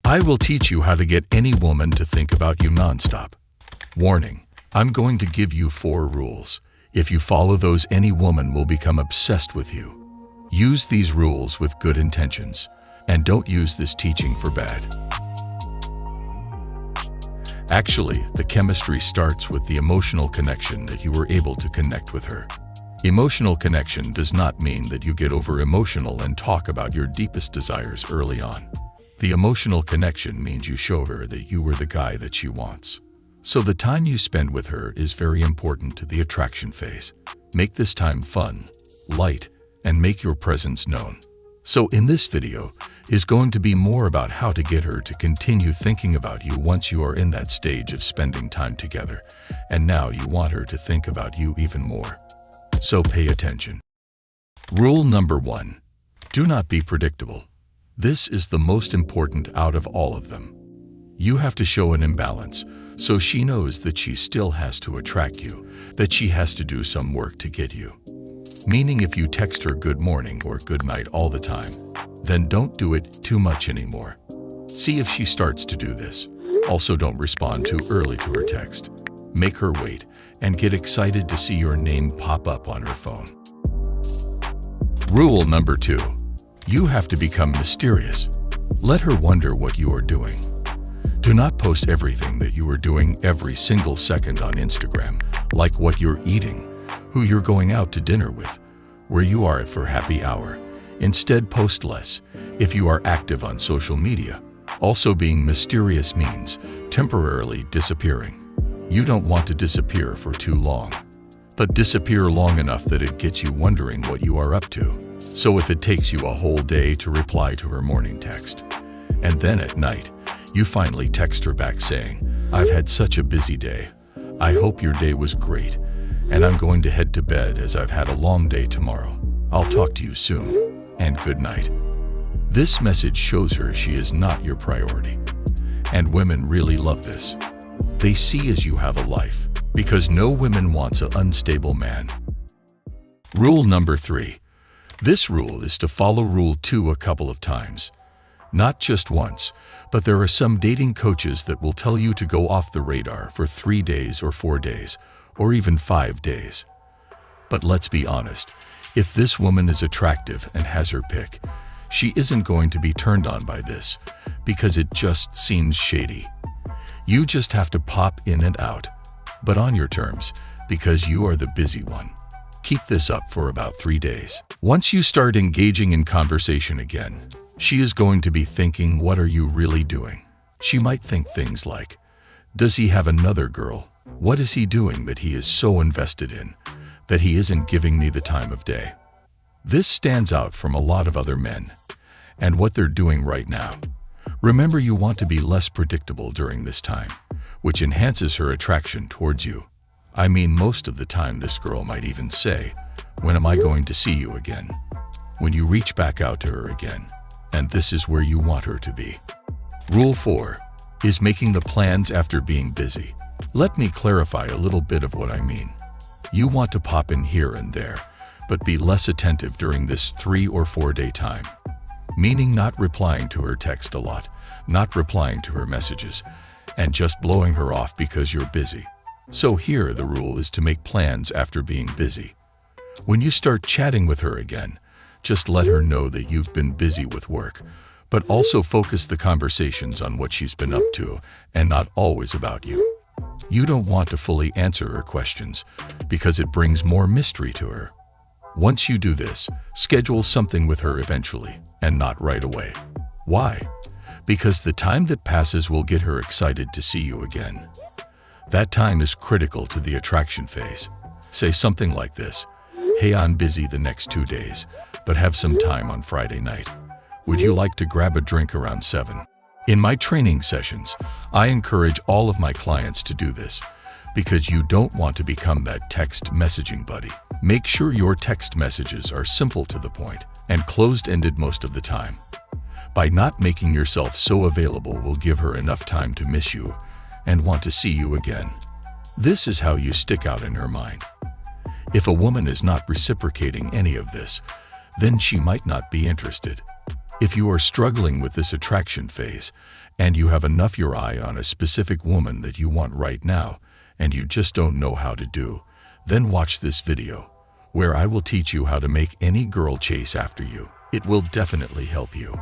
I will teach you how to get any woman to think about you nonstop. Warning, I'm going to give you 4 rules. If you follow those, any woman will become obsessed with you. Use these rules with good intentions, and don't use this teaching for bad. Actually, the chemistry starts with the emotional connection that you were able to connect with her. Emotional connection does not mean that you get over emotional and talk about your deepest desires early on. The emotional connection means you show her that you were the guy that she wants. So the time you spend with her is very important to the attraction phase. Make this time fun, light, and make your presence known. So in this video is going to be more about how to get her to continue thinking about you once you are in that stage of spending time together, and now you want her to think about you even more. So pay attention. Rule number 1. Do not be predictable. This is the most important out of all of them. You have to show an imbalance, so she knows that she still has to attract you, that she has to do some work to get you. Meaning if you text her good morning or good night all the time, then don't do it too much anymore. See if she starts to do this. Also, don't respond too early to her text. Make her wait and get excited to see your name pop up on her phone. Rule number 2. You have to become mysterious. Let her wonder what you are doing. Do not post everything that you are doing every single second on Instagram, like what you're eating, who you're going out to dinner with, where you are at for happy hour. Instead, post less if you are active on social media. Also, being mysterious means temporarily disappearing. You don't want to disappear for too long, but disappear long enough that it gets you wondering what you are up to. So if it takes you a whole day to reply to her morning text, and then at night, you finally text her back saying, "I've had such a busy day. I hope your day was great, and I'm going to head to bed as I've had a long day tomorrow. I'll talk to you soon, and good night." This message shows her she is not your priority. And women really love this. They see as you have a life, because no woman wants an unstable man. Rule number 3. This rule is to follow Rule 2 a couple of times. Not just once, but there are some dating coaches that will tell you to go off the radar for 3 days or 4 days, or even 5 days. But let's be honest, if this woman is attractive and has her pick, she isn't going to be turned on by this, because it just seems shady. You just have to pop in and out, but on your terms, because you are the busy one. Keep this up for about 3 days. Once you start engaging in conversation again, she is going to be thinking, what are you really doing? She might think things like, does he have another girl? What is he doing that he is so invested in, that he isn't giving me the time of day? This stands out from a lot of other men, and what they're doing right now. Remember, you want to be less predictable during this time, which enhances her attraction towards you. I mean, most of the time this girl might even say, when am I going to see you again? When you reach back out to her again, and this is where you want her to be. Rule 4 is making the plans after being busy. Let me clarify a little bit of what I mean. You want to pop in here and there, but be less attentive during this 3 or 4 day time. Meaning not replying to her text a lot, not replying to her messages, and just blowing her off because you're busy. So here the rule is to make plans after being busy. When you start chatting with her again, just let her know that you've been busy with work, but also focus the conversations on what she's been up to and not always about you. You don't want to fully answer her questions because it brings more mystery to her. Once you do this, schedule something with her eventually and not right away. Why? Because the time that passes will get her excited to see you again. That time is critical to the attraction phase. Say something like this, "Hey, I'm busy the next 2 days, but have some time on Friday night. Would you like to grab a drink around 7? In my training sessions, I encourage all of my clients to do this because you don't want to become that text messaging buddy. Make sure your text messages are simple to the point and closed-ended most of the time. By not making yourself so available will give her enough time to miss you and want to see you again. This is how you stick out in her mind. If a woman is not reciprocating any of this, then she might not be interested. If you are struggling with this attraction phase and you have enough your eye on a specific woman that you want right now and you just don't know how to do, then watch this video where I will teach you how to make any girl chase after you. It will definitely help you.